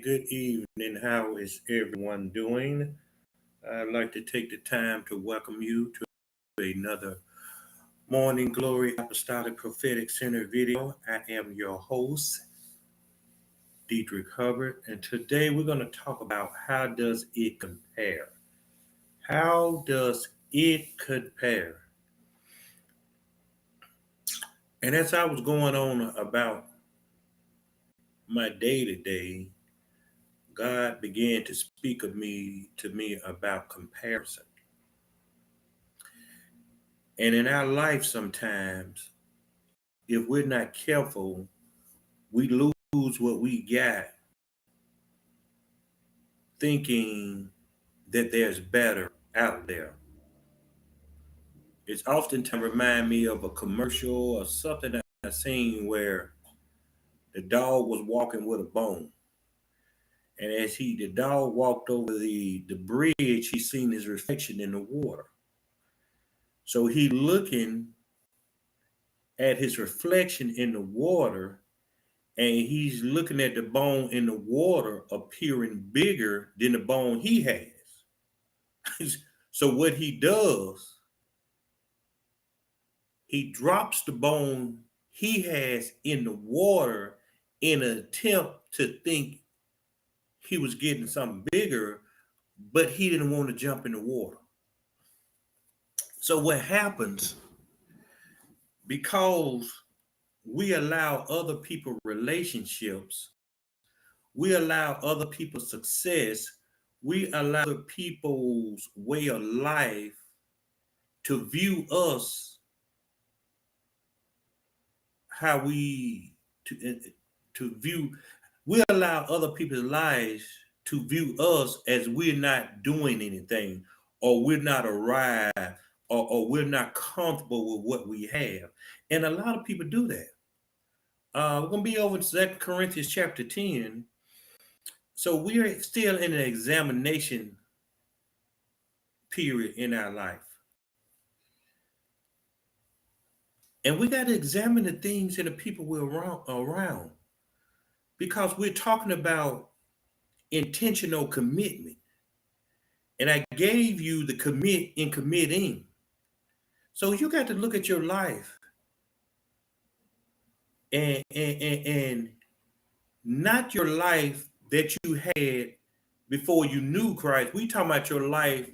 good evening. How is everyone doing? I'd like to take the time to welcome you to another Morning Glory Apostolic Prophetic Center video. I am your host, Dietrich Hubbard, and today we're going to talk about how does it compare? How does it compare? And as I was going on about my day to day, God began to speak to me about comparison. And in our life, sometimes, if we're not careful, we lose what we got thinking that there's better out there. It's oftentimes remind me of a commercial or something that I've seen where the dog was walking with a bone. And as the dog walked over the bridge, he seen his reflection in the water. So he looking at his reflection in the water, and he's looking at the bone in the water appearing bigger than the bone he has. So what he does, he drops the bone he has in the water in an attempt to think he was getting something bigger, but he didn't want to jump in the water. So what happens, because we allow other people relationships, we allow other people's success, we allow other people's way of life to view us how to view, we allow other people's lives to view us as we're not doing anything, or we're not arrived, or we're not comfortable with what we have. And a lot of people do that. We're going to be over in 2 Corinthians chapter 10. So we are still in an examination period in our life. And we got to examine the things and the people we're around, because we're talking about intentional commitment. And I gave you the commit in committing. So you got to look at your life and not your life that you had before you knew Christ. We talking about your life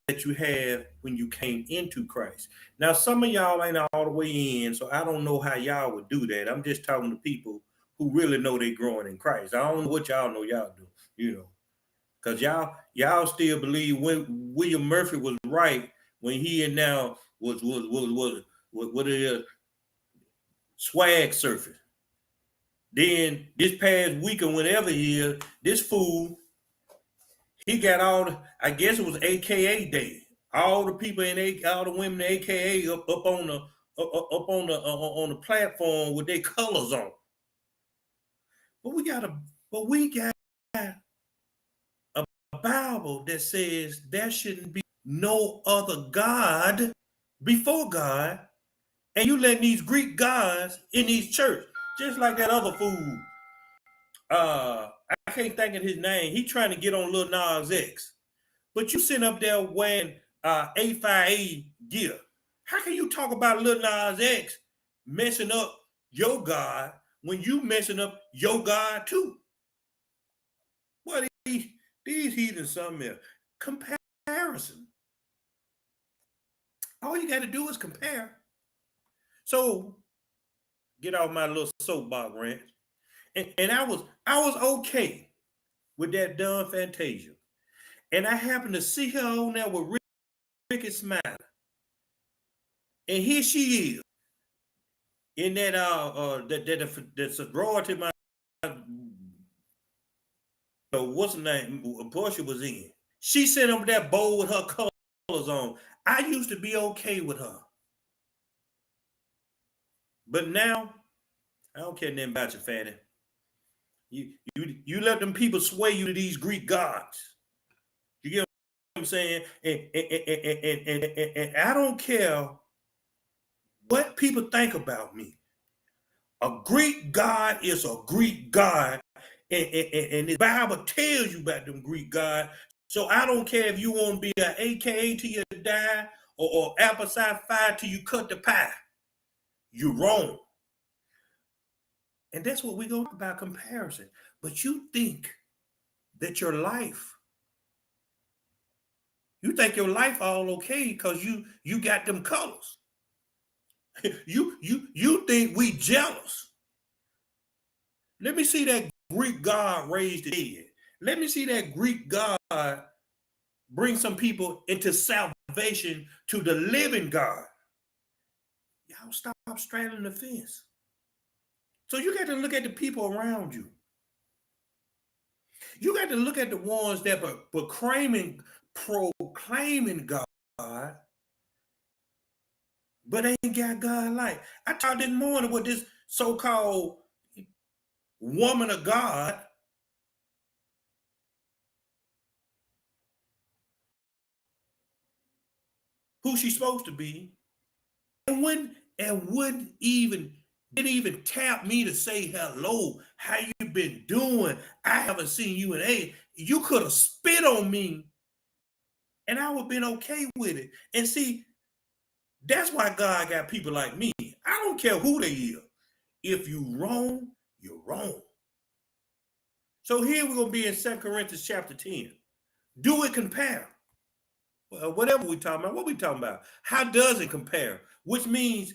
that you have when you came into Christ. Now, some of y'all ain't all the way in, so I don't know how y'all would do that. I'm just talking to people who really know they're growing in Christ. I don't know what y'all know y'all do, because y'all still believe when William Murphy was right when he and now was what it is, swag surfing. Then this past week or whenever he is, this fool, he got I guess it was AKA day. All the people all the women in AKA up on the platform with their colors on. But we got a Bible that says there shouldn't be no other God before God, and you letting these Greek gods in these church, just like that other fool. I can't think of his name. He trying to get on Lil Nas X, but you sitting up there wearing A5A gear. How can you talk about Lil Nas X messing up your God when you messing up your God too? What these heathens something else. Comparison. All you got to do is compare. So get off my little soapbox rant. And I was okay with that Dawn Fantasia. And I happened to see her on there with Ricky Smiley. And here she is in that that's a sorority my what's her name? Portia was in. She sat up that bowl with her colors on. I used to be okay with her. But now, I don't care nothing about you, Fanny. You let them people sway you to these Greek gods. You get what I'm saying? And I don't care what people think about me. A Greek god is a Greek god, And the Bible tells you about them Greek gods. So I don't care if you want to be an AKA till you die or apple cider fire till you cut the pie. You're wrong. And that's what we go about comparison. But you think that your life, you think your life all okay because you got them colors. You think we jealous. Let me see that Greek god raised the dead. Let me see that Greek god bring some people into salvation to the living God. Y'all stop straddling the fence. So you got to look at the people around you. You got to look at the ones that were proclaiming God, but ain't got God like. I talked this morning with this so-called woman of God who she's supposed to be, and wouldn't even didn't even tap me to say hello. How you been doing? I haven't seen you in a. You could have spit on me, and I would have been okay with it. And see, that's why God got people like me. I don't care who they is. If you wrong, you're wrong. So here we're gonna be in 2 Corinthians chapter 10. Do it compare? Well, whatever we talking about, what we talking about? How does it compare? Which means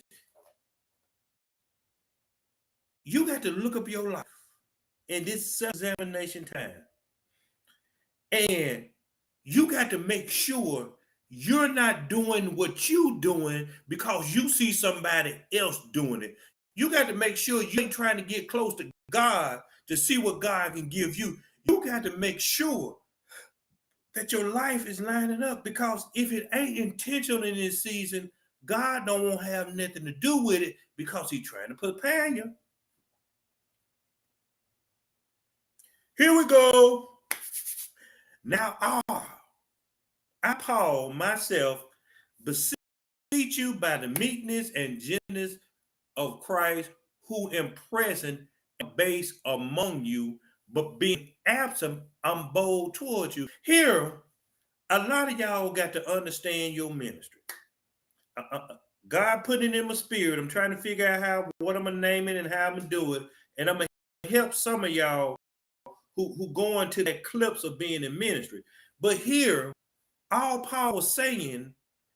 you got to look up your life in this self-examination time. And you got to make sure you're not doing what you doing because you see somebody else doing it. You got to make sure you ain't trying to get close to God to see what God can give you. You got to make sure that your life is lining up, because if it ain't intentional in this season, God don't want to have nothing to do with it because he's trying to prepare you. Here we go. Now, I, Paul, myself, beseech you by the meekness and gentleness of Christ, who am present and base among you, but being absent, I'm bold towards you. Here, a lot of y'all got to understand your ministry. God put it in my spirit. I'm trying to figure out what I'm gonna name it and how I'm gonna do it, and I'm gonna help some of y'all who go into that clips of being in ministry. But here, all Paul was saying,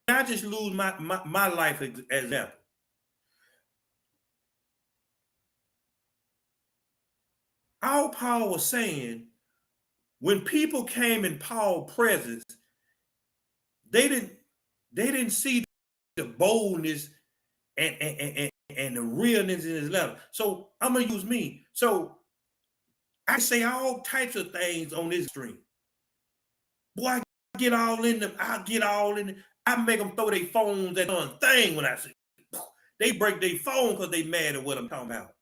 I just lose my life example. All Paul was saying, when people came in Paul's presence, they didn't see the boldness and the realness in his letter. So I'm gonna use me. So I say all types of things on this stream. Boy, I get all in them. I get all in them. I make them throw their phones at one thing when I say they break their phone because they mad at what I'm talking about.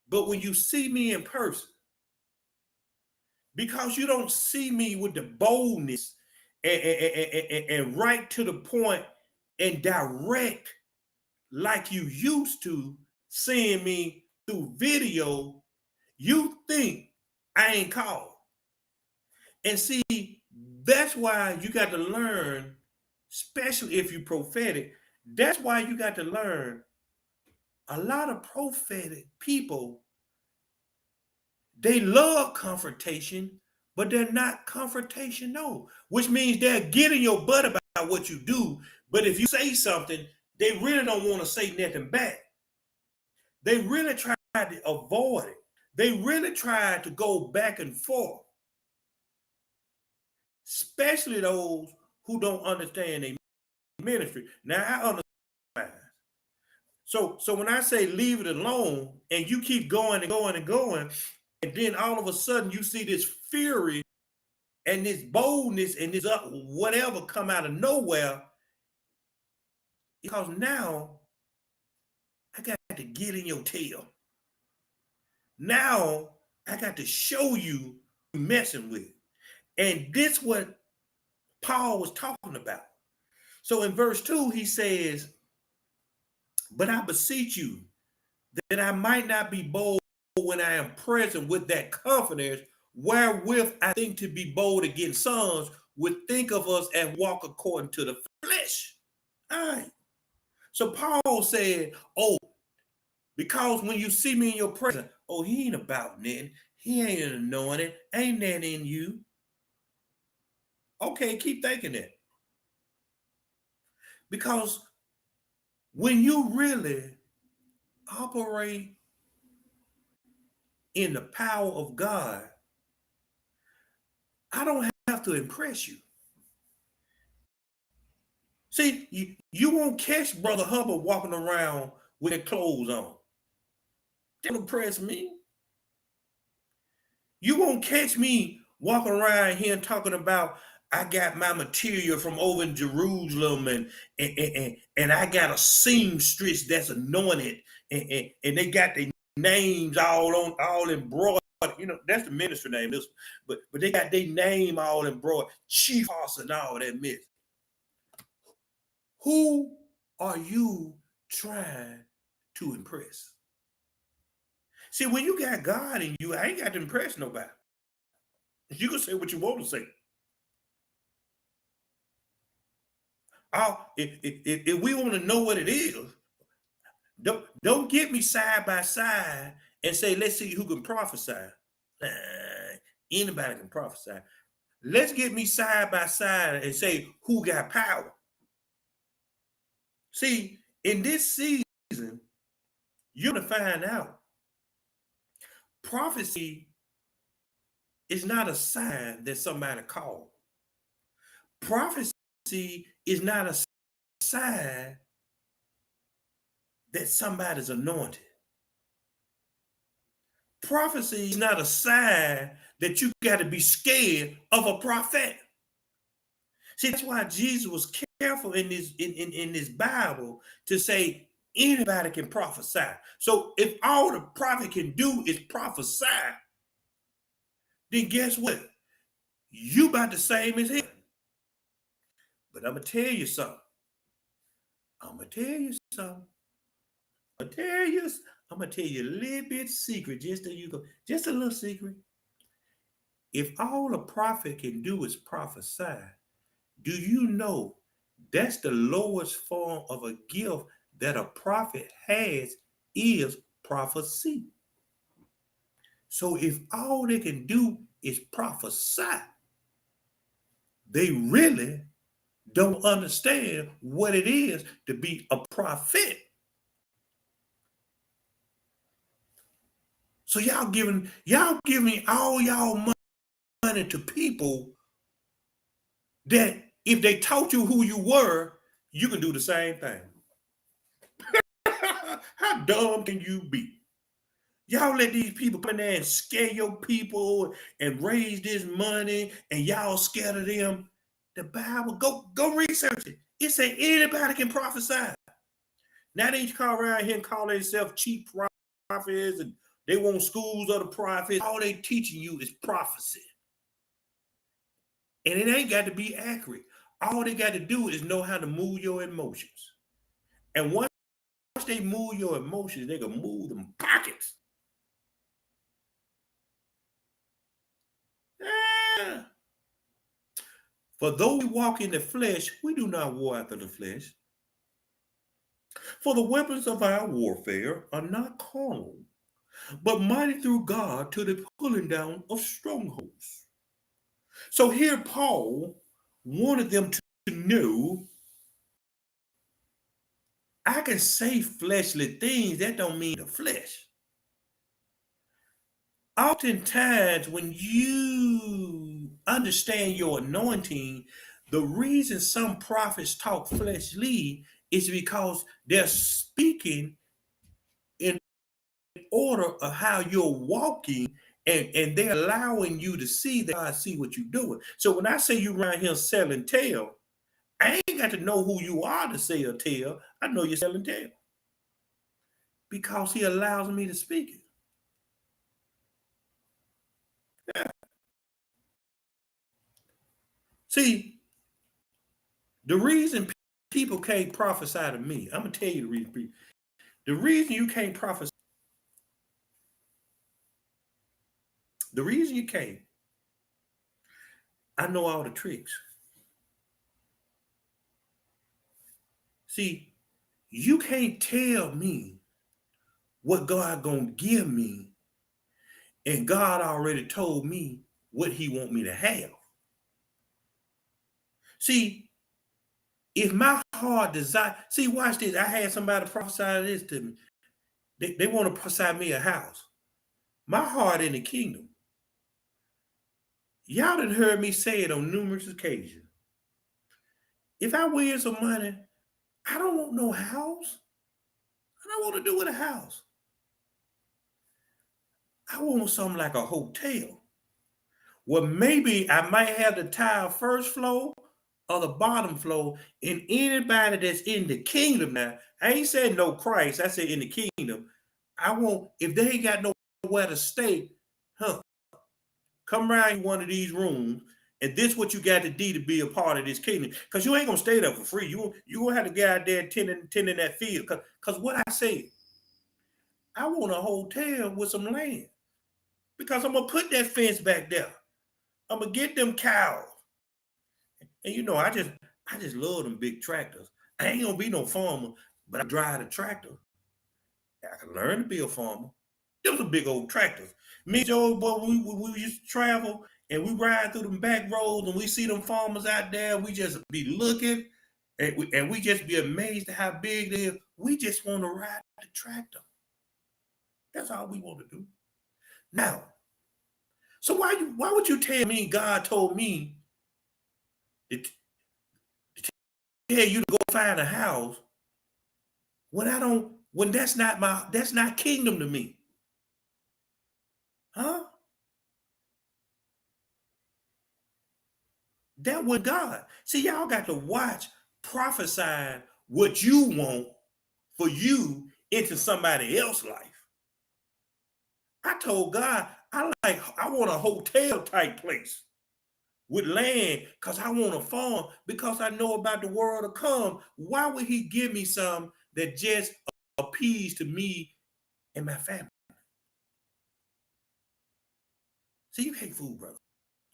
But when you see me in person, because you don't see me with the boldness and right to the point and direct like you used to seeing me through video, you think I ain't called. And see, that's why you got to learn, especially if you're prophetic, that's why you got to learn. A lot of prophetic people, they love confrontation, but they're not confrontational, which means they're getting your butt about what you do. But if you say something, they really don't want to say nothing back. They really try to avoid it. They really try to go back and forth, especially those who don't understand their ministry. Now, I understand. So when I say leave it alone and you keep going and going and going, and then all of a sudden you see this fury and this boldness and this whatever come out of nowhere, because now I got to get in your tail. Now I got to show you messing with. And this what Paul was talking about. So in verse 2, he says, but I beseech you that I might not be bold when I am present with that confidence, wherewith I think to be bold against sons, would think of us and walk according to the flesh. All right. So Paul said, oh, because when you see me in your presence, oh, he ain't about nothing. He ain't anointed. Ain't that in you? Okay, keep thinking that. Because when you really operate in the power of God, I don't have to impress you. See, you won't catch Brother Hubbard walking around with his clothes on. That don't impress me. You won't catch me walking around here and talking about I got my material from over in Jerusalem and I got a seamstress that's anointed and they got their names all embroidered. You know, that's the ministry name, this, but they got their name all embroidered, chief house and all that mess. Who are you trying to impress? See, when you got God in you, I ain't got to impress nobody. You can say what you want to say. If we want to know what it is, don't get me side by side and say, let's see who can prophesy. Anybody can prophesy. Let's get me side by side and say who got power. See, in this season, you're going to find out prophecy is not a sign that somebody called. Prophecy is not a sign that somebody's anointed. Prophecy is not a sign that you got to be scared of a prophet. See, that's why Jesus was careful in this Bible to say anybody can prophesy. So if all the prophet can do is prophesy, then guess what? You about the same as him. But I'm gonna tell you something. I'm gonna tell you a little bit secret, just so you go, just a little secret. If all a prophet can do is prophesy, do you know that's the lowest form of a gift that a prophet has is prophecy? So if all they can do is prophesy, they really don't understand what it is to be a prophet. So y'all giving all y'all money to people that if they taught you who you were, you can do the same thing. How dumb can you be? Y'all let these people come in there and scare your people and raise this money and y'all scared of them. The Bible, go research it. It said anybody can prophesy. Now they call around here and call themselves chief prophets and they want schools of the prophets. All they teaching you is prophecy. And it ain't got to be accurate. All they got to do is know how to move your emotions. And once they move your emotions, they can move them pockets. For though we walk in the flesh, we do not war after the flesh. For the weapons of our warfare are not carnal, but mighty through God to the pulling down of strongholds. So here Paul wanted them to know, I can say fleshly things, that don't mean the flesh. Oftentimes when you understand your anointing, the reason some prophets talk fleshly is because they're speaking in order of how you're walking and they're allowing you to see that I see what you're doing. So when I say you around here selling tail, I ain't got to know who you are to sell tail. I know you're selling tail because he allows me to speak it. Yeah. See, the reason people can't prophesy to me, I'm gonna tell you the reason. The reason you can't prophesy The reason you can't, I know all the tricks. See, you can't tell me what God gonna give me, and God already told me what he want me to have. See, if my heart desire, see, watch this. I had somebody prophesy this to me. They want to prophesy me a house. My heart in the kingdom. Y'all done heard me say it on numerous occasions. If I win some money, I don't want no house. I don't want to do with a house. I want something like a hotel. Well, maybe I might have the tile first floor or the bottom floor, and anybody that's in the kingdom now, I ain't saying no Christ, I say in the kingdom, I want, if they ain't got nowhere to stay, come around one of these rooms, and this what you got to do to be a part of this kingdom. Because you ain't gonna stay there for free. You gonna have to get out there tending that field. Because what I said, I want a hotel with some land. Because I'm gonna put that fence back there. I'm gonna get them cows. And you know, I just love them big tractors. I ain't gonna be no farmer, but I drive a tractor. I can learn to be a farmer. Those are big old tractors. Me and Joe, boy, we used to travel and we ride through them back roads and we see them farmers out there. We just be looking and we just be amazed at how big they are. We just want to ride the tractor. That's all we want to do. Now, so why would you tell me God told me to tell you to go find a house when that's not kingdom to me? Huh? That was God. See, y'all got to watch prophesying what you want for you into somebody else's life. I told God, I want a hotel type place with land because I want a farm because I know about the world to come. Why would he give me some that just appease to me and my family? See, you can't fool, brother.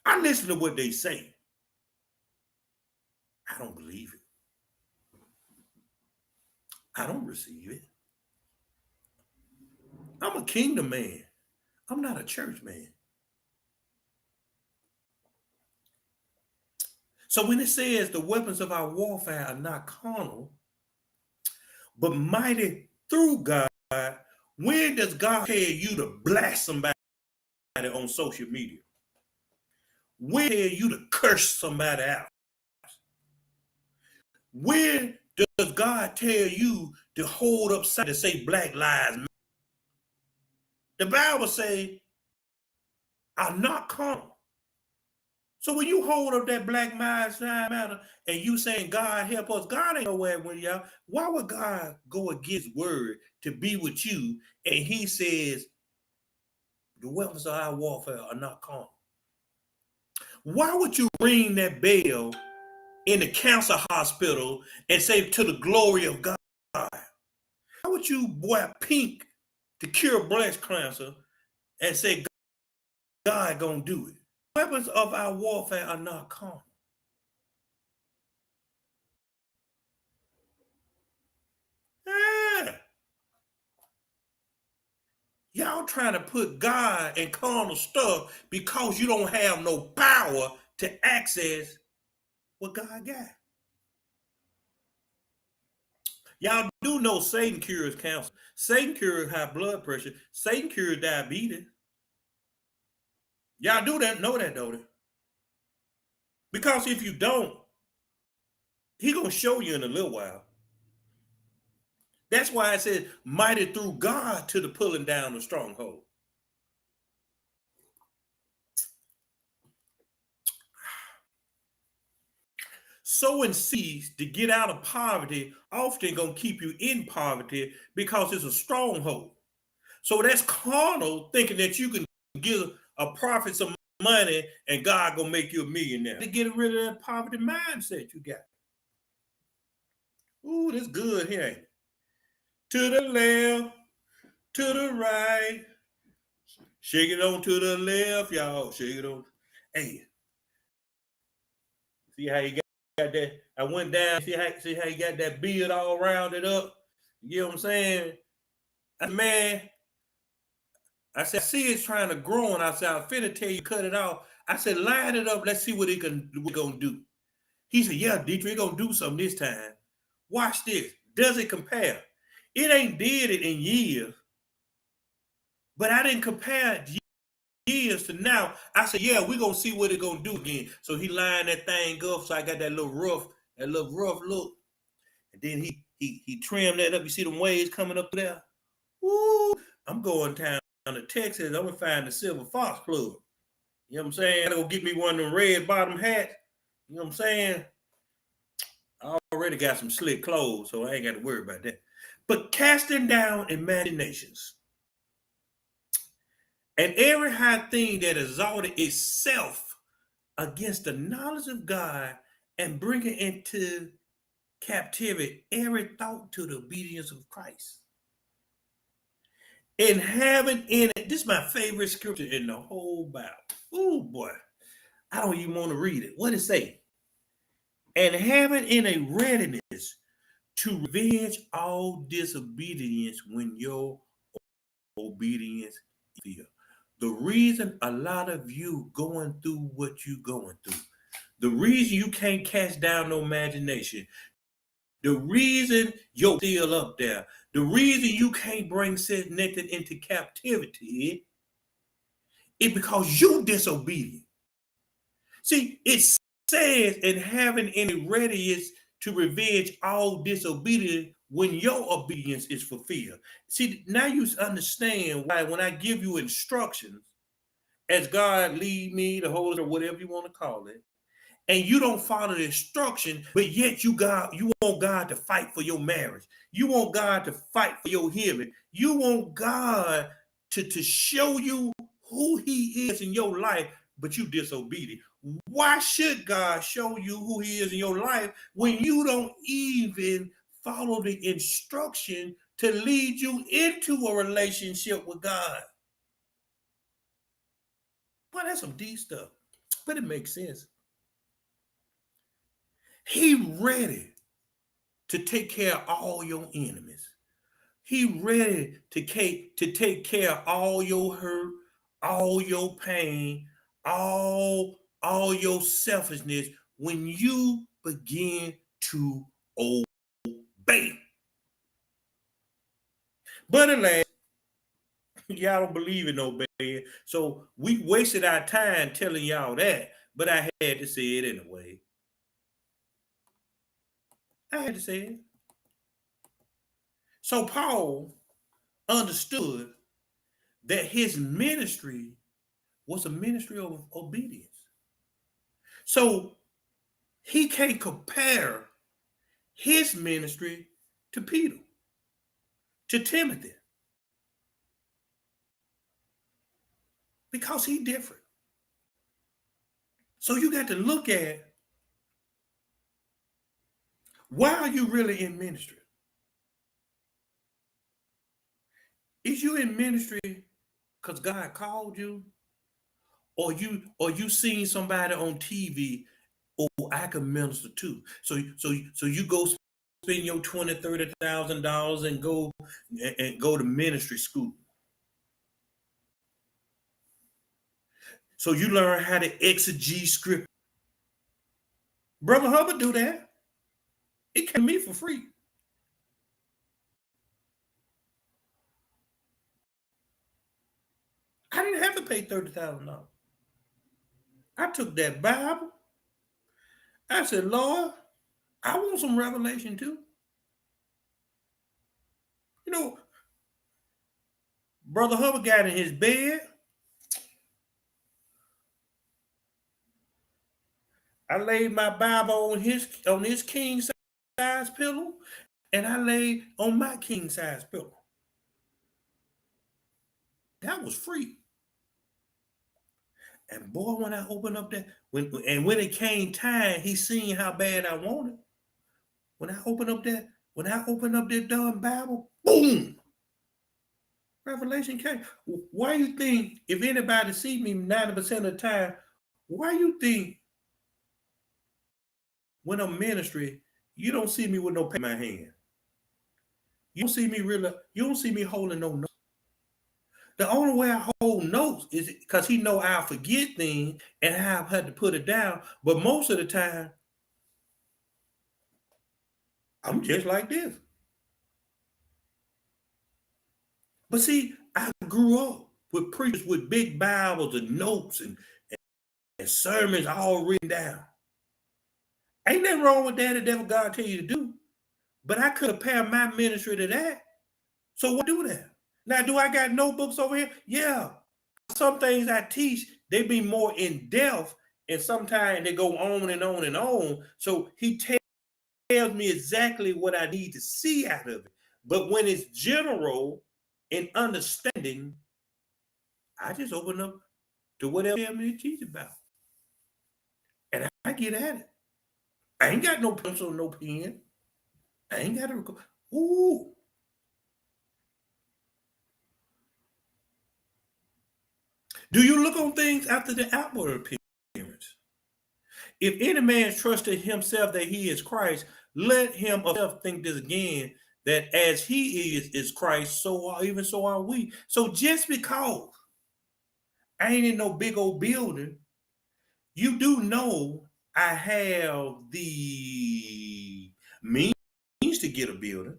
I listen to what they say. I don't believe it. I don't receive it. I'm a kingdom man. I'm not a church man. So when it says the weapons of our warfare are not carnal, but mighty through God, when does God tell you to blast somebody on social media? When tell you to curse somebody out? When does God tell you to hold up signs to say Black Lives Matter? The Bible says are not carnal. So when you hold up that Black Lives Matter and you saying God help us, God ain't nowhere with y'all. Why would God go against word to be with you? And he says the weapons of our warfare are not carnal. Why would you ring that bell in the cancer hospital and say to the glory of God? Why would you wear pink to cure breast cancer and say God gonna do it? Weapons of our warfare are not carnal. Yeah. Y'all trying to put God in carnal stuff because you don't have no power to access what God got. Y'all do know Satan cures cancer. Satan cures high blood pressure. Satan cures diabetes. Y'all do that, know that, don't you? Because if you don't, he gonna show you in a little while. That's why it says mighty through God to the pulling down the stronghold. Sowing seeds to get out of poverty often gonna keep you in poverty because it's a stronghold. So that's carnal thinking that you can give a prophet some money and God gonna make you a millionaire. To get rid of that poverty mindset you got. Ooh, that's good here, ain't it? To the left, to the right. Shake it on to the left, y'all. Shake it on. Hey, see how you got that? I went down. See how you got that beard all rounded up. You know what I'm saying? Man, I said, I see it's trying to grow, and I said, I'm finna tell you, cut it off. I said, line it up. Let's see what it gonna do. He said, yeah, Dietrich, gonna do something this time. Watch this. Does it compare? It ain't did it in years, but I didn't compare years to now. I said, yeah, we're gonna see what it gonna do again. So he lined that thing up, so I got that little rough look. And then he trimmed that up. You see them waves coming up there? Woo! I'm going down to Texas. I'm gonna find the Silver Fox Club. You know what I'm saying? I gotta go get me one of them red bottom hats. You know what I'm saying? I already got some slick clothes, so I ain't got to worry about that. But casting down imaginations and every high thing that exalted itself against the knowledge of God, and bringing into captivity every thought to the obedience of Christ. And having in it, this is my favorite scripture in the whole Bible. Oh boy, I don't even want to read it. What does it say? And having in a readiness to revenge all disobedience when your obedience is fear. The reason a lot of you going through what you going through, the reason you can't cast down no imagination, the reason you're still up there, the reason you can't bring Satan into captivity is because you disobedient. See, it says, in having any readiness to revenge all disobedience when your obedience is fulfilled. See, now you understand why when I give you instructions, as God lead me, the Holy Spirit, or whatever you want to call it, and you don't follow the instruction, but yet you want God to fight for your marriage. You want God to fight for your healing. You want God to show you who he is in your life, but you disobedient. Why should God show you who he is in your life when you don't even follow the instruction to lead you into a relationship with God? Well, that's some deep stuff, but it makes sense. He ready to take care of all your enemies. He ready to take care of all your hurt, all your pain, all your selfishness when you begin to obey. But alas, y'all don't believe in obeying. So we wasted our time telling y'all that, but I had to say it anyway. I had to say it. So Paul understood that his ministry was a ministry of obedience. So he can't compare his ministry to Peter, to Timothy, because he's different. So you got to look at, why are you really in ministry? Is you in ministry because God called you, or you seen somebody on TV, oh, I can minister too. So you go spend your $20,000-$30,000 and go to ministry school. So you learn how to exegete script. Brother Hubbard do that. It came to me for free. I didn't have to pay $30,000. I took that Bible. I said, Lord, I want some revelation too. You know, Brother Hubbard got in his bed. I laid my Bible on his king size pillow, and I laid on my king size pillow. That was free. And boy, when I opened up that, when it came time, he seen how bad I wanted. When I opened up that darn Bible, boom! Revelation came. Why you think if anybody see me 90% of the time, why you think when I'm ministry, you don't see me with no pen in my hand? You don't see me really, you don't see me holding no notes. The only way I hold notes is because he know I'll forget things and I've had to put it down. But most of the time, I'm just like this. But see, I grew up with preachers with big Bibles and notes and sermons all written down. Ain't nothing wrong with that if that's what God tell you to do. But I could compare my ministry to that. So what do that? Now, do I got notebooks over here? Yeah. Some things I teach, they be more in depth, and sometimes they go on and on and on. So he tells me exactly what I need to see out of it. But when it's general and understanding, I just open up to whatever he tells me to teach about. And I get at it. I ain't got no pencil, no pen. I ain't got to record. Ooh. Do you look on things after the outward appearance? If any man trusted himself that he is Christ, let him himself think this again, that as he is Christ, even so are we. So just because I ain't in no big old building, you do know I have the means to get a building.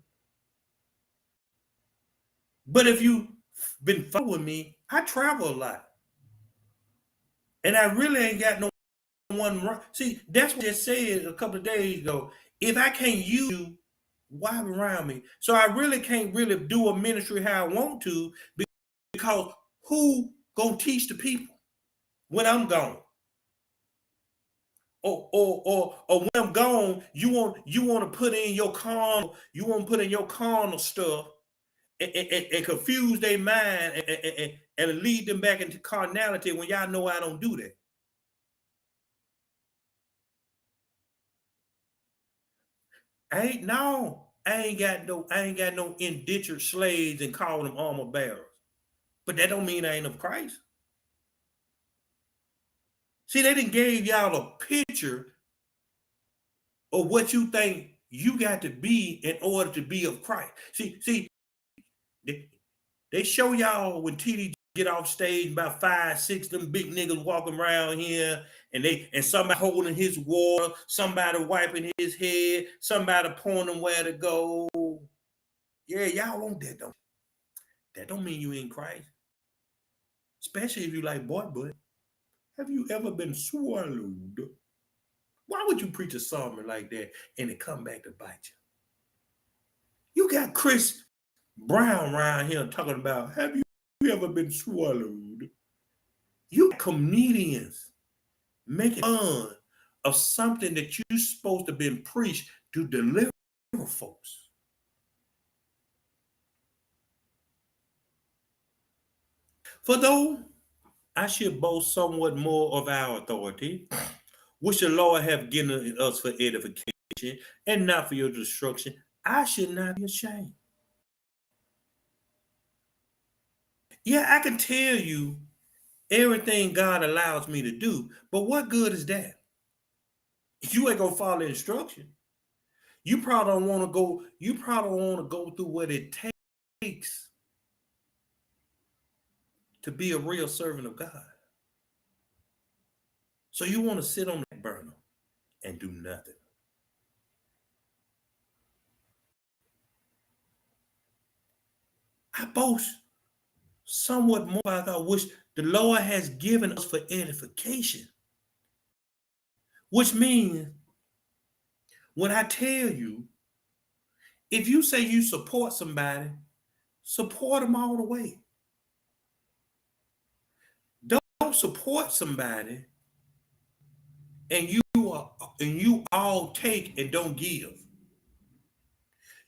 But if you've been following me, I travel a lot. And I really ain't got no one. See, that's what I said a couple of days ago. If I can't use you, why around me? So I really can't really do a ministry how I want to because who gonna teach the people when I'm gone? Or when I'm gone, you want to put in your carnal, stuff and confuse their mind and lead them back into carnality when y'all know I don't do that. I ain't got no indentured slaves and call them armor bearers. But that don't mean I ain't of Christ. See, they didn't gave y'all a picture of what you think you got to be in order to be of Christ. See, they show y'all when TD get off stage about 5, 6 them big niggas walking around here, and somebody holding his water, somebody wiping his head, somebody pointing where to go. Yeah, y'all want that, don't you? That don't mean you in Christ. Especially if you like boy, but have you ever been swallowed? Why would you preach a sermon like that and it come back to bite you? You got Chris Brown around here talking about, have you ever been swallowed? You got comedians making fun of something that you're supposed to been preached to deliver folks. For though I should boast somewhat more of our authority, which the Lord have given us for edification and not for your destruction, I should not be ashamed. Yeah, I can tell you everything God allows me to do, but what good is that? You ain't gonna follow instruction. You probably don't want to go. You probably want to go through what it takes to be a real servant of God. So you want to sit on that burner and do nothing. I boast somewhat more about which the Lord has given us for edification. Which means when I tell you, if you say you support somebody, support them all the way. Don't support somebody and you all take and don't give.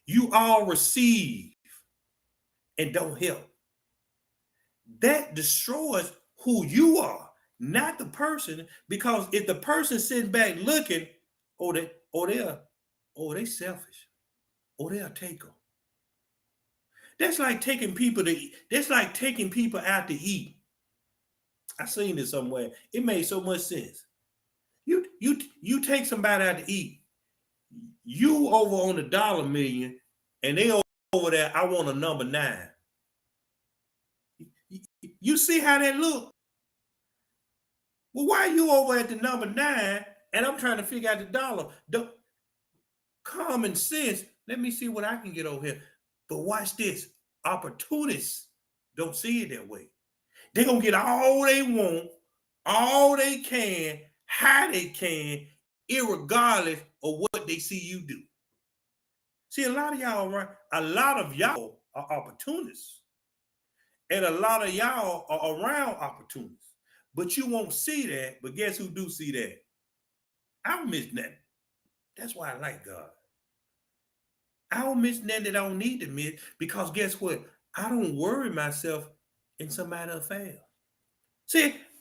You all receive and don't help. That destroys who you are, not the person. Because if the person sitting back looking, they selfish, or they'll take them. That's like taking people to. That's like taking people out to eat. I seen it somewhere. It made so much sense. You take somebody out to eat. You over on the dollar million, and they over there. I want a number 9. You see how that look? Well, why are you over at the number 9, and I'm trying to figure out the dollar? The common sense. Let me see what I can get over here. But watch this. Opportunists don't see it that way. They're gonna get all they want, all they can, how they can, irregardless of what they see you do. See, a lot of y'all are opportunists, and a lot of y'all are around opportunists. But you won't see that. But guess who do see that? I don't miss nothing. That's why I like God. I don't miss nothing that I don't need to miss, because guess what? I don't worry myself in somebody else's affairs.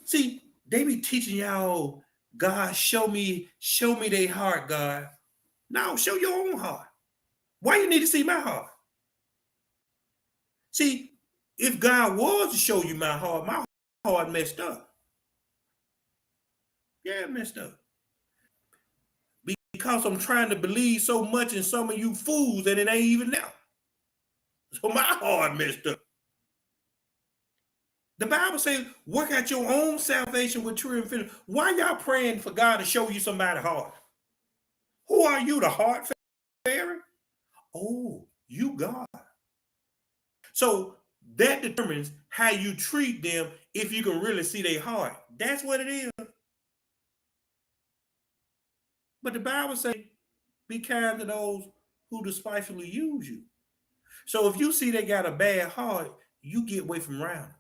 See, they be teaching y'all, God, show me their heart, God. No, show your own heart. Why you need to see my heart? See, if God was to show you my heart messed up. Yeah, messed up. Because I'm trying to believe so much in some of you fools that it ain't even now. So my heart messed up. The Bible says, work out your own salvation with true and fear. Why y'all praying for God to show you somebody's heart? Who are you, the heart fairy? Oh, you God. So that determines how you treat them, if you can really see their heart. That's what it is. But the Bible says, be kind to those who despitefully use you. So if you see they got a bad heart, you get away from around them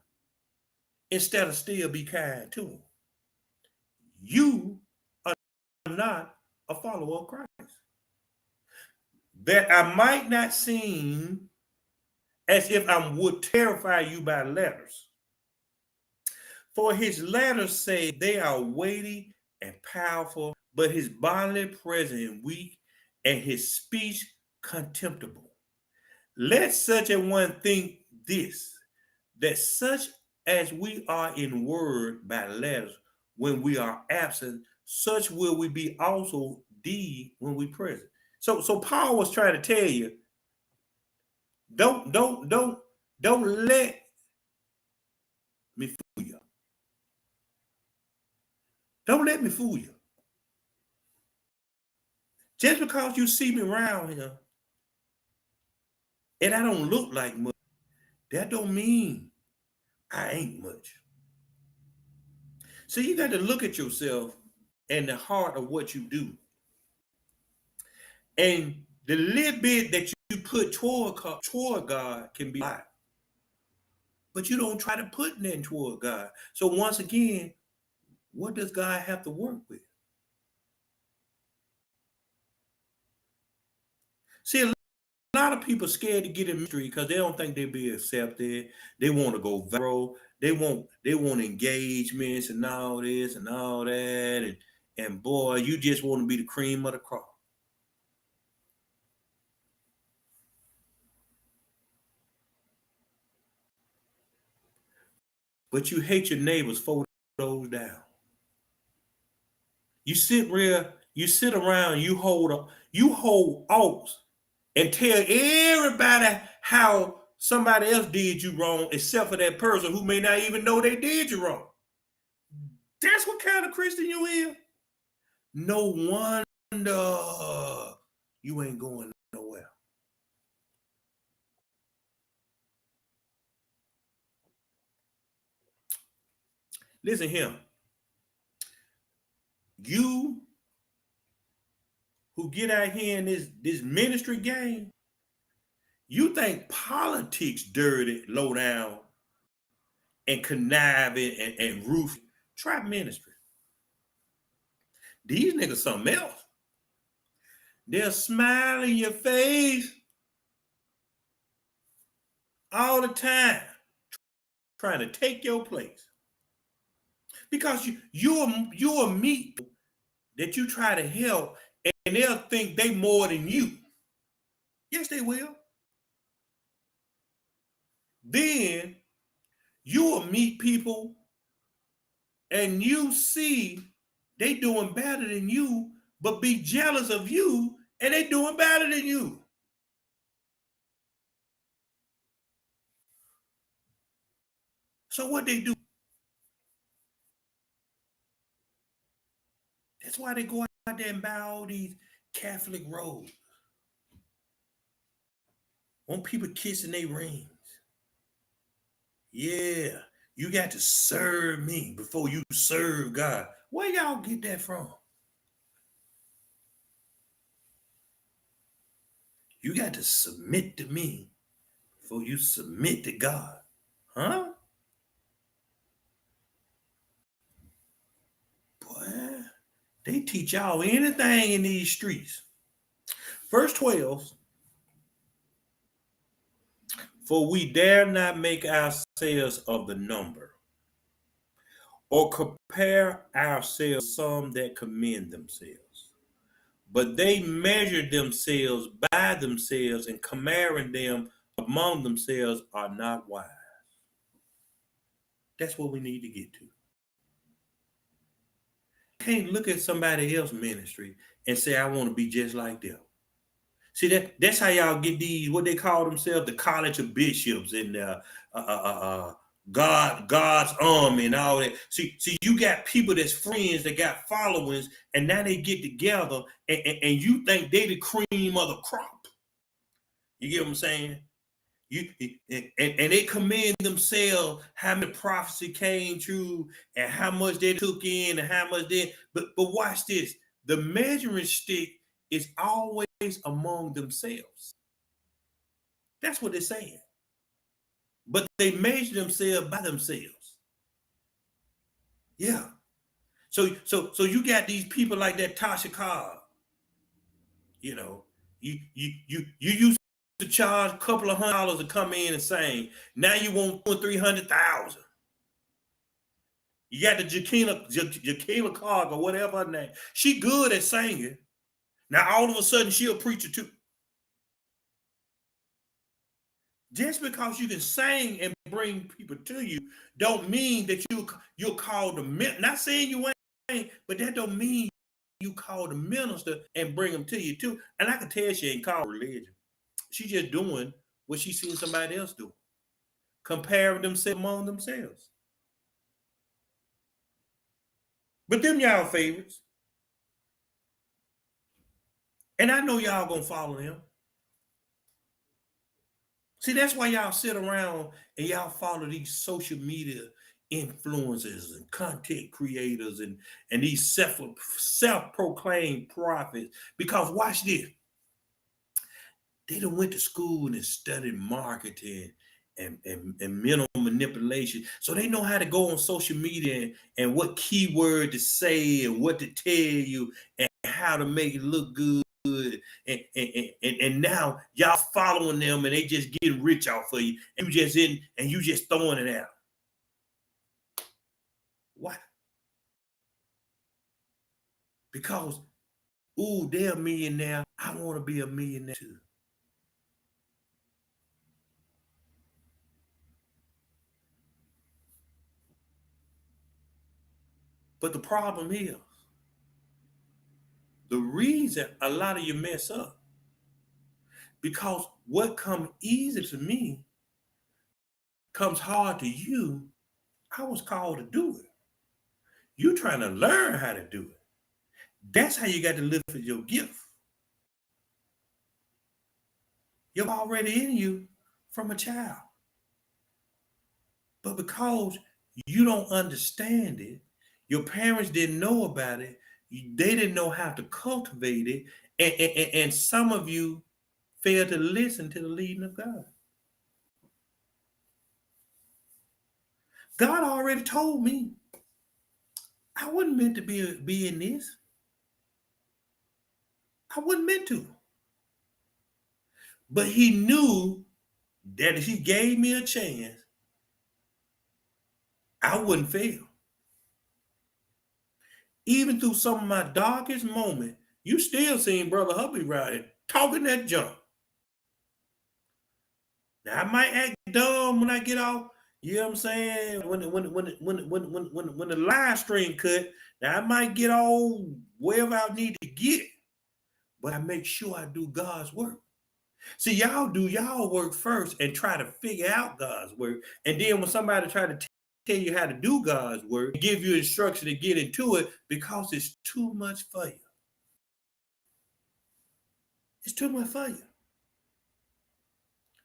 instead of still be kind to them. You are not a follower of Christ. That I might not seem as if I would terrify you by letters. For his letters say they are weighty and powerful, but his bodily presence weak, and his speech contemptible. Let such a one think this, that such as we are in word by letters when we are absent, such will we be also deed when we present. So Paul was trying to tell you, don't let me fool you. Don't let me fool you. Just because you see me around here and I don't look like much, that don't mean I ain't much. So you got to look at yourself and the heart of what you do. And the little bit that you put toward God can be a lot. But you don't try to put nothing toward God. So once again, what does God have to work with? See, a lot of people scared to get in ministry because they don't think they'll be accepted. They want to go viral. They want engagements and all this and all that. And boy, you just want to be the cream of the crop. But you hate your neighbors 4 rows down. You sit around, you hold oaths and tell everybody how somebody else did you wrong, except for that person who may not even know they did you wrong. That's what kind of Christian you is. No wonder you ain't going nowhere. Listen here. You who get out here in this ministry game, you think politics dirty, low down, and conniving and ruthless. Try ministry. These niggas something else. They'll smile in your face all the time, trying to take your place. Because you'll meet that you try to help, and they'll think they more than you. Yes, they will. Then you will meet people and you see they doing better than you, but be jealous of you and they doing better than you. So what they do, that's why they go out there and buy all these Catholic robes. Want people kissing their rings. Yeah, you got to serve me before you serve God. Where y'all get that from? You got to submit to me before you submit to God. Huh? Boy, they teach y'all anything in these streets. Verse 12, for we dare not make ourselves of the number, or compare ourselves with some that commend themselves. But they measure themselves by themselves, and comparing them among themselves are not wise. That's what we need to get to. Can't look at somebody else's ministry and say, I want to be just like them. See, that's how y'all get these, what they call themselves, the College of Bishops and God's Army and all that. See, you got people that's friends that got followings, and now they get together and you think they the cream of the crop. You get what I'm saying? And they commend themselves how many prophecy came true and how much they took in and how much they. But watch this: the measuring stick is always among themselves. That's what they're saying. But they measure themselves by themselves. Yeah. So you got these people like that Tasha Cobb. You know, you used to charge a couple of $100 to come in and sing. Now you want 300,000. You got the Jaquila Clark or whatever her name. She good at singing. Now all of a sudden she a preacher too. Just because you can sing and bring people to you, don't mean that you're called to minister. Not saying you ain't, but that don't mean you call the minister and bring them to you too. And I can tell she ain't called religion. She just doing what she seen somebody else do, comparing themselves among themselves. But them y'all favorites, and I know y'all gonna follow them. See, that's why y'all sit around and y'all follow these social media influencers and content creators and these self-proclaimed prophets. Because watch this. They done went to school and studied marketing and mental manipulation. So they know how to go on social media and what keyword to say and what to tell you and how to make it look good. And now y'all following them and they just getting rich off of you. And you just throwing it out. Why? Because, ooh, they're a millionaire. I want to be a millionaire too. But the problem is, the reason a lot of you mess up, because what comes easy to me comes hard to you. I was called to do it. You're trying to learn how to do it. That's how you got to live for your gift. You're already in you from a child. But because you don't understand it, your parents didn't know about it, they didn't know how to cultivate it, and some of you fail to listen to the leading of God. God already told me I wasn't meant to be in this. I wasn't meant to. But he knew that if he gave me a chance, I wouldn't fail. Even through some of my darkest moments, you still seen Brother Hubbard right talking that junk. Now I might act dumb when I get off. You know what I'm saying? When the live stream cut, now I might get all wherever I need to get, but I make sure I do God's work. See, y'all do y'all work first and try to figure out God's work, and then when somebody try to tell you how to do God's work, give you instruction to get into it because it's too much for you. It's too much for you.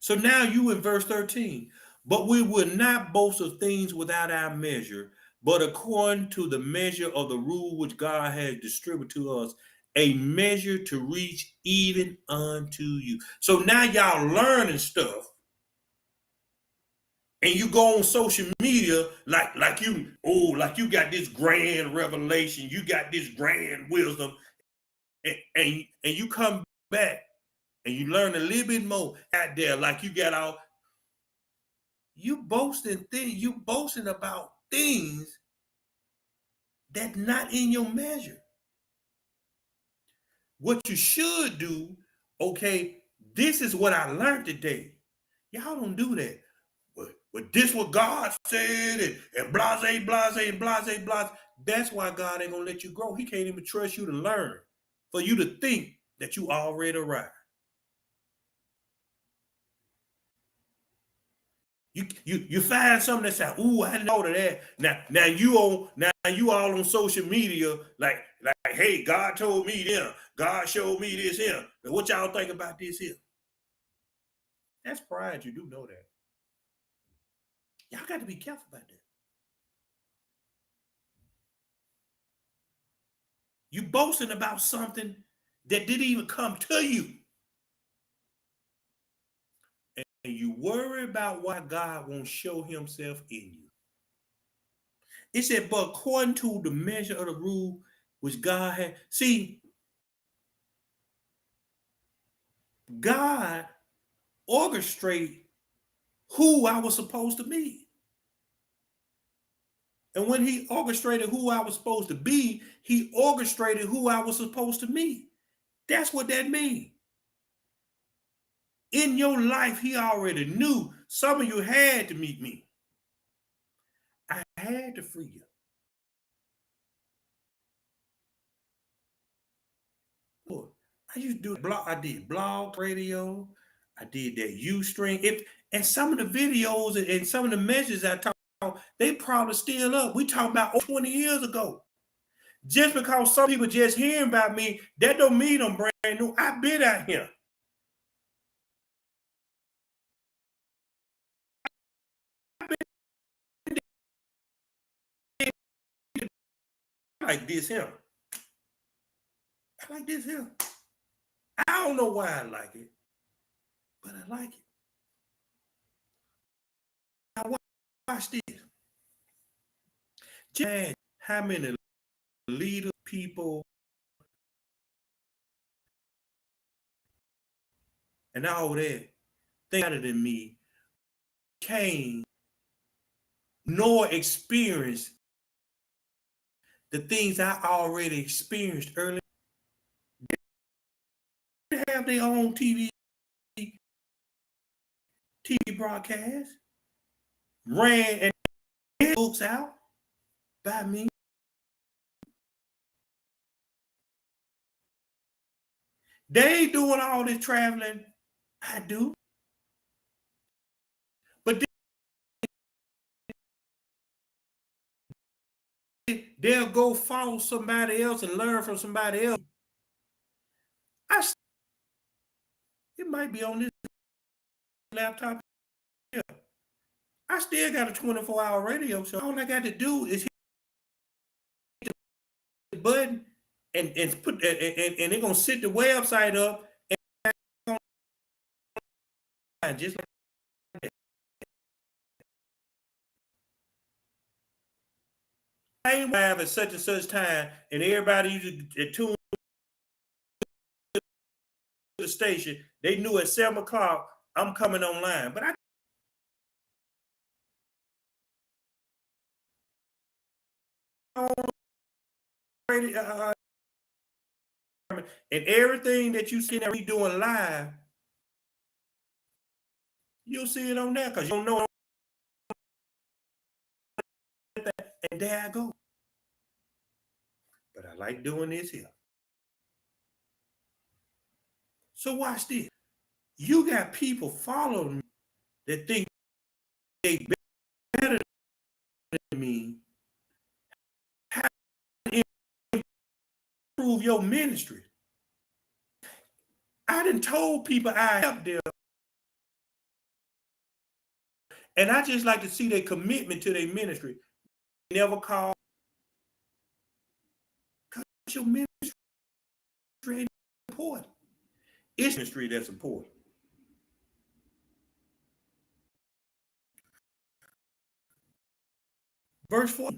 So now you in verse 13. But we will not boast of things without our measure, but according to the measure of the rule which God has distributed to us, a measure to reach even unto you. So now y'all learning stuff, and you go on social media like you got this grand revelation, you got this grand wisdom, and you come back and you learn a little bit more out there, like you got all you boasting about things that not in your measure. What you should do, okay, this is what I learned today. Y'all don't do that. But this what God said, and blase, blase, and blase, blase. That's why God ain't gonna let you grow. He can't even trust you to learn, for you to think that you already arrived. You find something that says, "Ooh, I know that." Now you all on social media like hey, God told me this, God showed me this here. Now, what y'all think about this here? That's pride. You do know that. Y'all got to be careful about that. You boasting about something that didn't even come to you, and you worry about why God won't show Himself in you. It said, but according to the measure of the rule which God had. See, God orchestrate who I was supposed to be. And when He orchestrated who I was supposed to be, He orchestrated who I was supposed to meet. That's what that means. In your life, He already knew some of you had to meet me. I had to free you. I used to do blog. I did blog radio. I did that Ustream. And some of the videos and some of the messages I talk about, they probably still up. We talking about 20 years ago. Just because some people just hearing about me, that don't mean I'm brand new. I've been out here. I like this here. I like this here. I don't know why I like it, but I like it. Now watch this. Just how many leaders, people, and all that think better than me came nor experienced the things I already experienced earlier. They have their own TV broadcast, ran and books out by me. They doing all this traveling I do. But they'll go follow somebody else and learn from somebody else. It might be on this laptop here. I still got a 24-hour radio show. All I got to do is hit the button and put and they're gonna set the website up and just like that. I live at such and such time, and everybody used to tune to the station. They knew at 7 o'clock I'm coming online, but and everything that you see that we doing live, You'll see it on there because you don't know that. And there I go. But I like doing this here. So watch this. You got people following me that think they better than me. How to improve your ministry? I done told people I help them. And I just like to see their commitment to their ministry. Never call. Because your ministry ain't important. It's ministry that's important. Verse 4.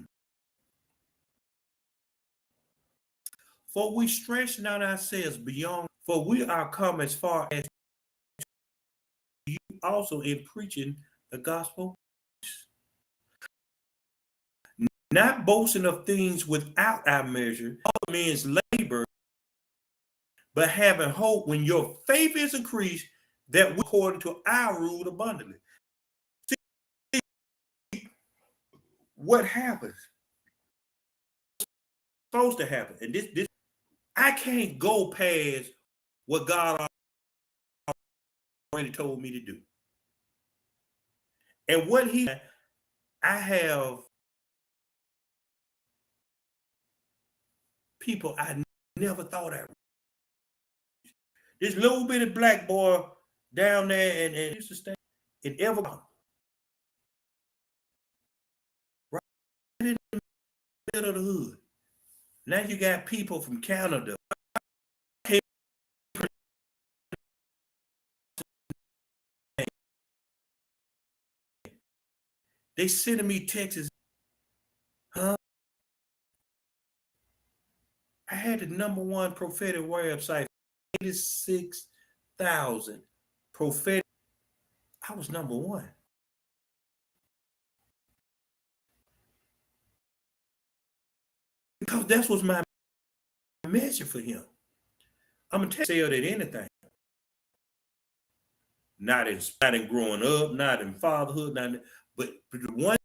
For we stretch not ourselves beyond, for we are come as far as you also in preaching the gospel. Not boasting of things without our measure, other men's labor, but having hope when your faith is increased, that we, according to our rule abundantly. See, what happens? It's supposed to happen. And this I can't go past what God already told me to do. And what I have people I never thought I. This little bitty black boy down there and used to stay in Evergreen, right in the middle of the hood. Now you got people from Canada. They sending me texts. Huh? I had the #1 prophetic website, 86,000 prophetic. I was #1. Because that's what's my measure for him. I'm gonna tell you that anything. Not in growing up, not in fatherhood, but the one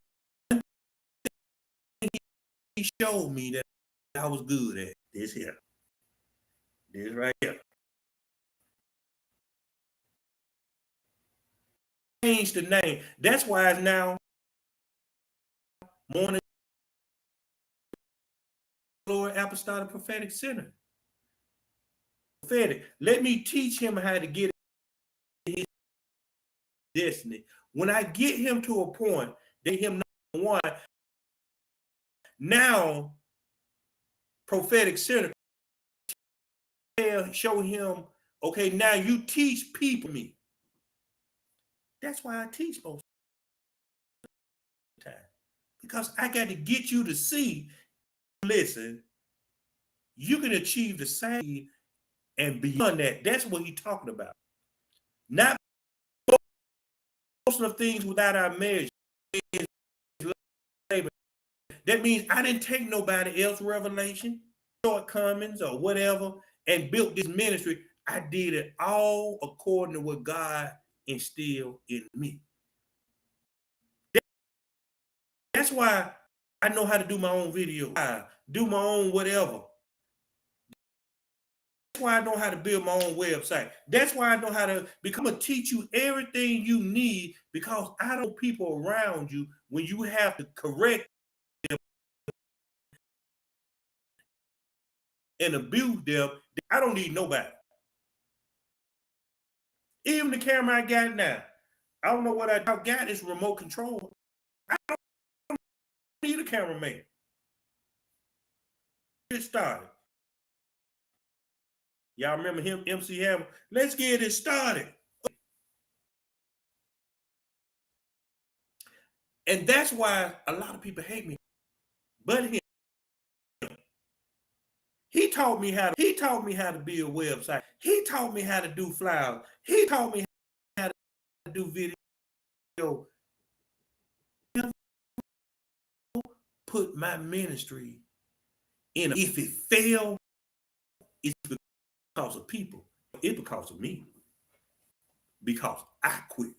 thing he showed me that I was good at this here. This right here. Change the name. That's why it's now Morning Glory Apostolic Prophetic Center. Prophetic. Let me teach him how to get his destiny. When I get him to a point that him #1, now Prophetic Center show him, okay, now you teach people me. That's why I teach most of the time. Because I got to get you to see, listen, you can achieve the same and beyond that. That's what he's talking about. Not most of things without our measure. That means I didn't take nobody else's revelation, shortcomings, or whatever, and built this ministry. I did it all according to what God instilled in me. That's why I know how to do my own video, do my own whatever. That's why I know how to build my own website. That's why I know how to become and teach you everything you need, because I don't want people around you when you have to correct them and abuse them. I don't need nobody. Even the camera I got now, I don't know what I got is remote control. I don't need a cameraman. Get started. Y'all remember him, MC Hammer? Let's get it started. And that's why a lot of people hate me. But him. He taught me how to build a website. He taught me how to do flyers. He taught me how to do video. Put my ministry in. If it failed, it's because of people. It's because of me. Because I quit.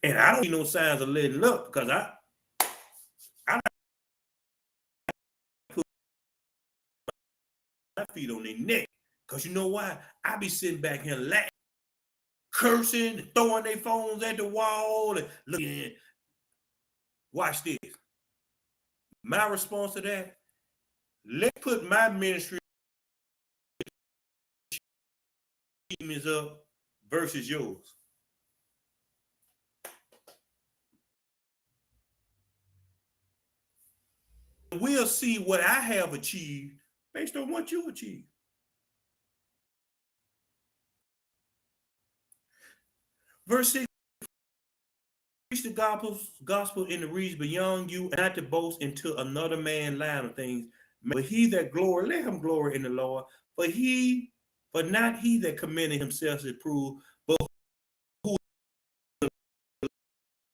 And I don't see no signs of letting up because I put my feet on their neck. Because you know why? I be sitting back here laughing, cursing, throwing their phones at the wall, and looking. Watch this. My response to that, let's put my ministry achievements up versus yours. We'll see what I have achieved based on what you achieved. Verse 6, preach the gospel in the regions beyond you, and not to boast into another man's line of things. But he that glory, let him glory in the Lord. But not he that commended himself is proved, but who the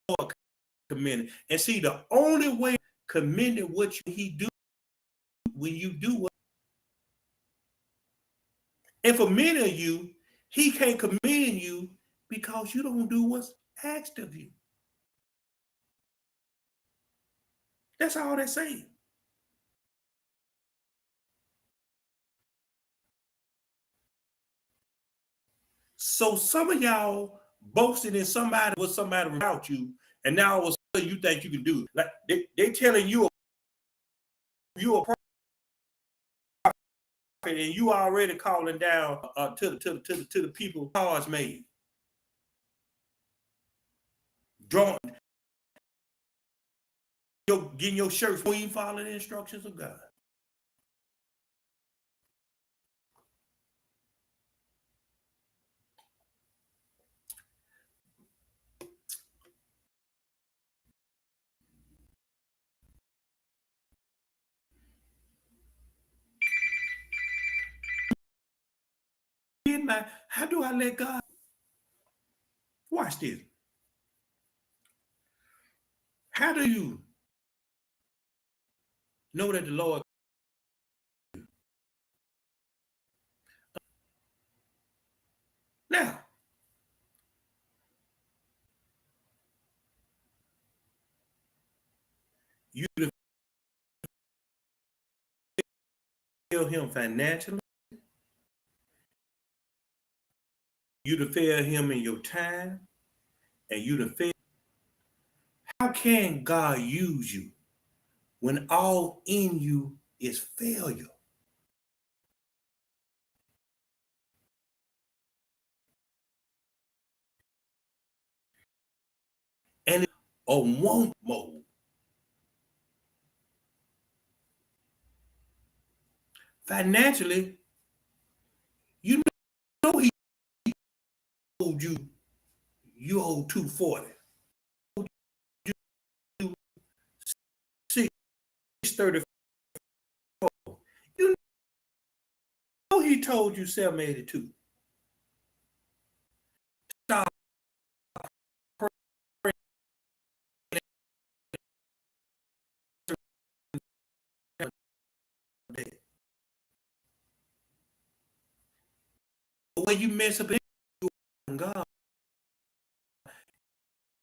Lord commended. And see, the only way commended what he do when you do what. And for many of you, he can't commend you because you don't do what's asked of you. That's all they're saying. So some of y'all boasting in somebody without you, and now all of a sudden you think you can do it. Like they telling you a prophet, and you already calling down to the people cars made, drawing, getting your shirts when you follow the instructions of God. How do I let God? Watch this. How do you know that the Lord? Now, you to fail him financially, you to fail him in your time, and you to fail. How can God use you when all in you is failure? And a want mode. Financially, you know he told you owe 240. You 634. You know he told you 782. Stop praying. When you mess up in God,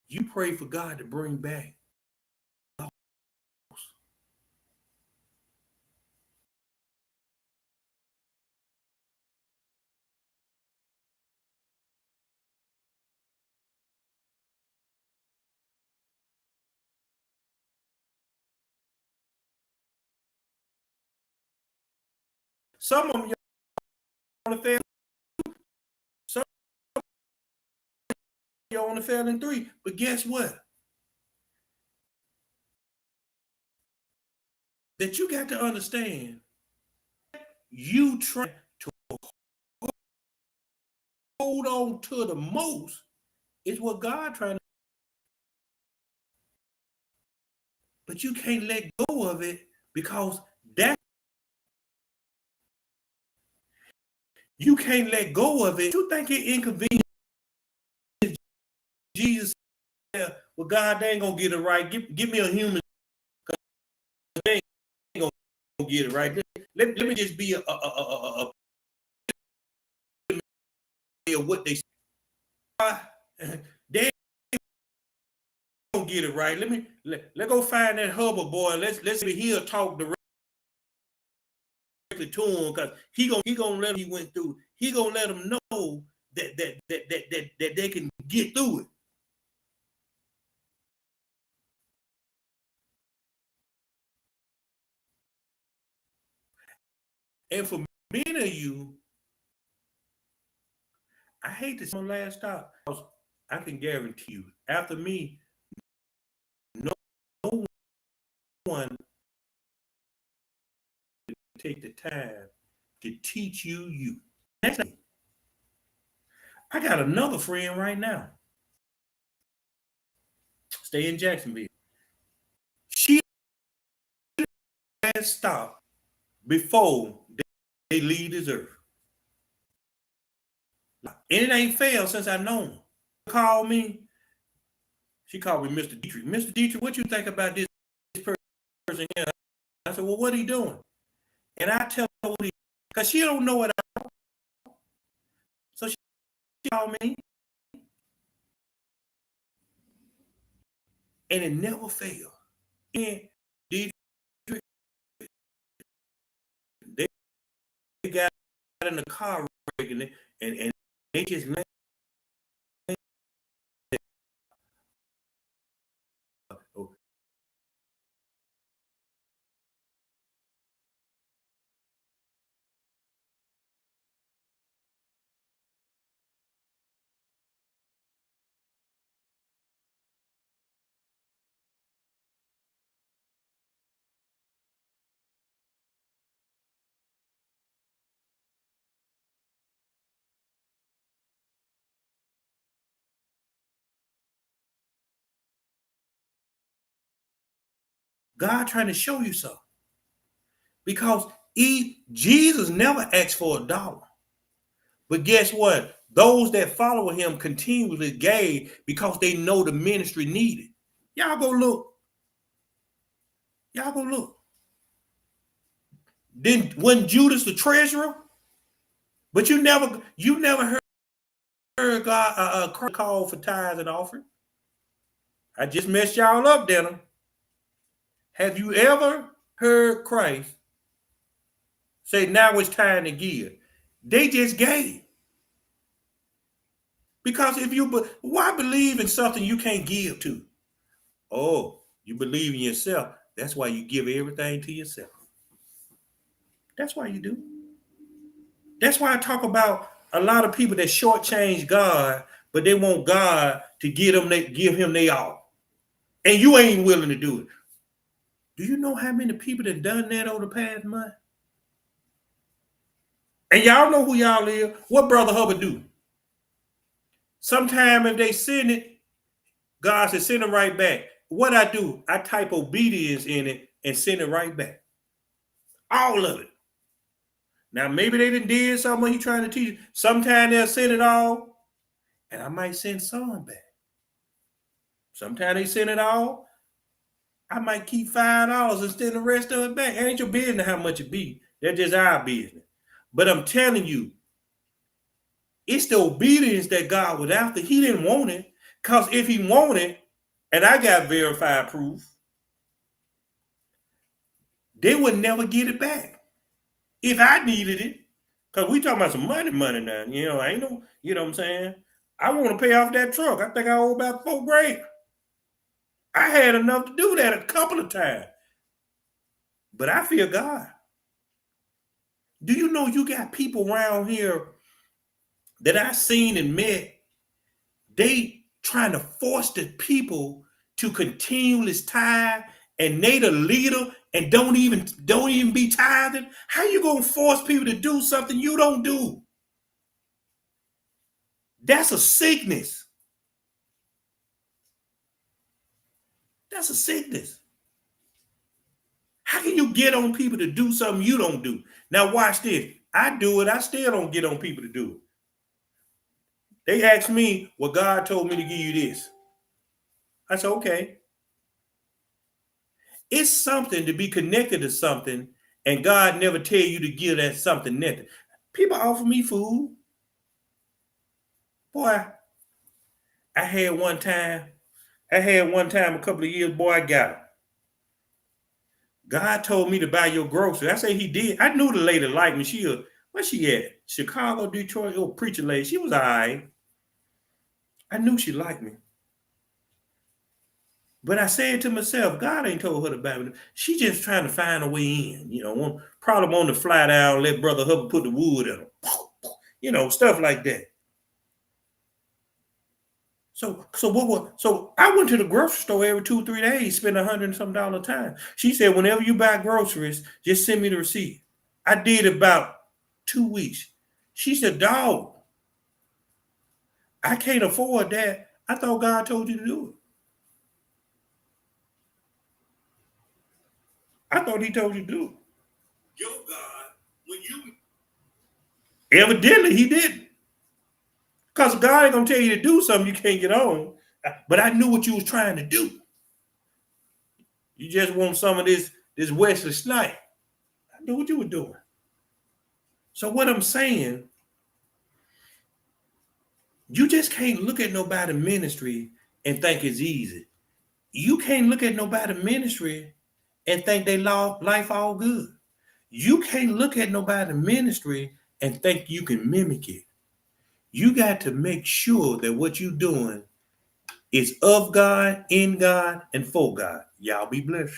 you pray for God to bring back. Some of them only fail. Some of you only fail in 3. But guess what? That you got to understand. You try to hold on to the most is what God trying to. But you can't let go of it because that you can't let go of it. You think it inconvenient? Jesus said, well, God, they ain't gonna get it right. Give me a human. They ain't gonna get it right. Let me just be a what they say. They get it right. Let go find that Hubbard boy. Let's see he'll talk directly to him because he gonna let him he went through. He gonna let them know that they can get through it. And for many of you, I hate this on last stop. I can guarantee you, after me, no one take the time to teach you. Next thing, I got another friend right now. Stay in Jacksonville. She has stopped before they leave this earth. And it ain't failed since I've known her. Called me. She called me Mr. Dietrich. Mr. Dietrich, what you think about this person here? I said, well, what he doing? And I tell her what he, because she don't know it. So she called me. And it never failed. And Dietrich, they got in the car and they just let God trying to show you something. Because Jesus never asked for $1. But guess what? Those that follow him continually gave because they know the ministry needed. Y'all go look. Y'all go look. Then wasn't Judas the treasurer? But you never heard God call for tithes and offering. I just messed y'all up, Denham. Have you ever heard Christ say, now it's time to give? They just gave. Because why believe in something you can't give to? Oh, you believe in yourself. That's why you give everything to yourself. That's why you do. That's why I talk about a lot of people that shortchange God, but they want God to give him they all. And you ain't willing to do it. Do you know how many people that done that over the past month? And y'all know who y'all is. What Brother Hubbard do? Sometime if they send it, God said send it right back. What I do, I type obedience in it and send it right back. All of it. Now maybe they did something he trying to teach. Sometimes they'll send it all, and I might send some back. Sometimes they send it all. I might keep $5 and send the rest of it back. It ain't your business how much it be. That's just our business. But I'm telling you, it's the obedience that God was after. He didn't want it. Because if he wanted, and I got verified proof, they would never get it back. If I needed it. Because we talking about some money now. Ain't no, you know what I'm saying? I want to pay off that truck. I think I owe about $4,000. I had enough to do that a couple of times. But I fear God. Do you know you got people around here that I've seen and met? They trying to force the people to continue this tithe, and they the leader and don't even be tithing. How you gonna force people to do something you don't do? That's a sickness. That's a sickness. How can you get on people to do something you don't do? Now watch this. I do it. I still don't get on people to do it. They asked me, well, God told me to give you this. I said, okay. It's something to be connected to something, and God never tell you to give that something nothing. People offer me food. Boy, I had one time, I had one time a couple of years, boy, I got it. God told me to buy your groceries. I said he did. I knew the lady liked me. Where she at? Chicago, Detroit, old preacher lady. She was all right. I knew she liked me. But I said to myself, God ain't told her to buy me. She just trying to find a way in. Probably want to fly down, let Brother Hubbard put the wood in her. Stuff like that. So I went to the grocery store every 2-3 days, spend $100 and some time. She said, whenever you buy groceries, just send me the receipt. I did about 2 weeks. She said, dog, I can't afford that. I thought God told you to do it. I thought he told you to do it. Your God, when you evidently he didn't. Because God ain't gonna tell you to do something you can't get on. But I knew what you was trying to do. You just want some of this Wesley Snipe. I knew what you were doing. So what I'm saying, you just can't look at nobody ministry and think it's easy. You can't look at nobody ministry and think they life all good. You can't look at nobody ministry and think you can mimic it. You got to make sure that what you're doing is of God, in God, and for God. Y'all be blessed.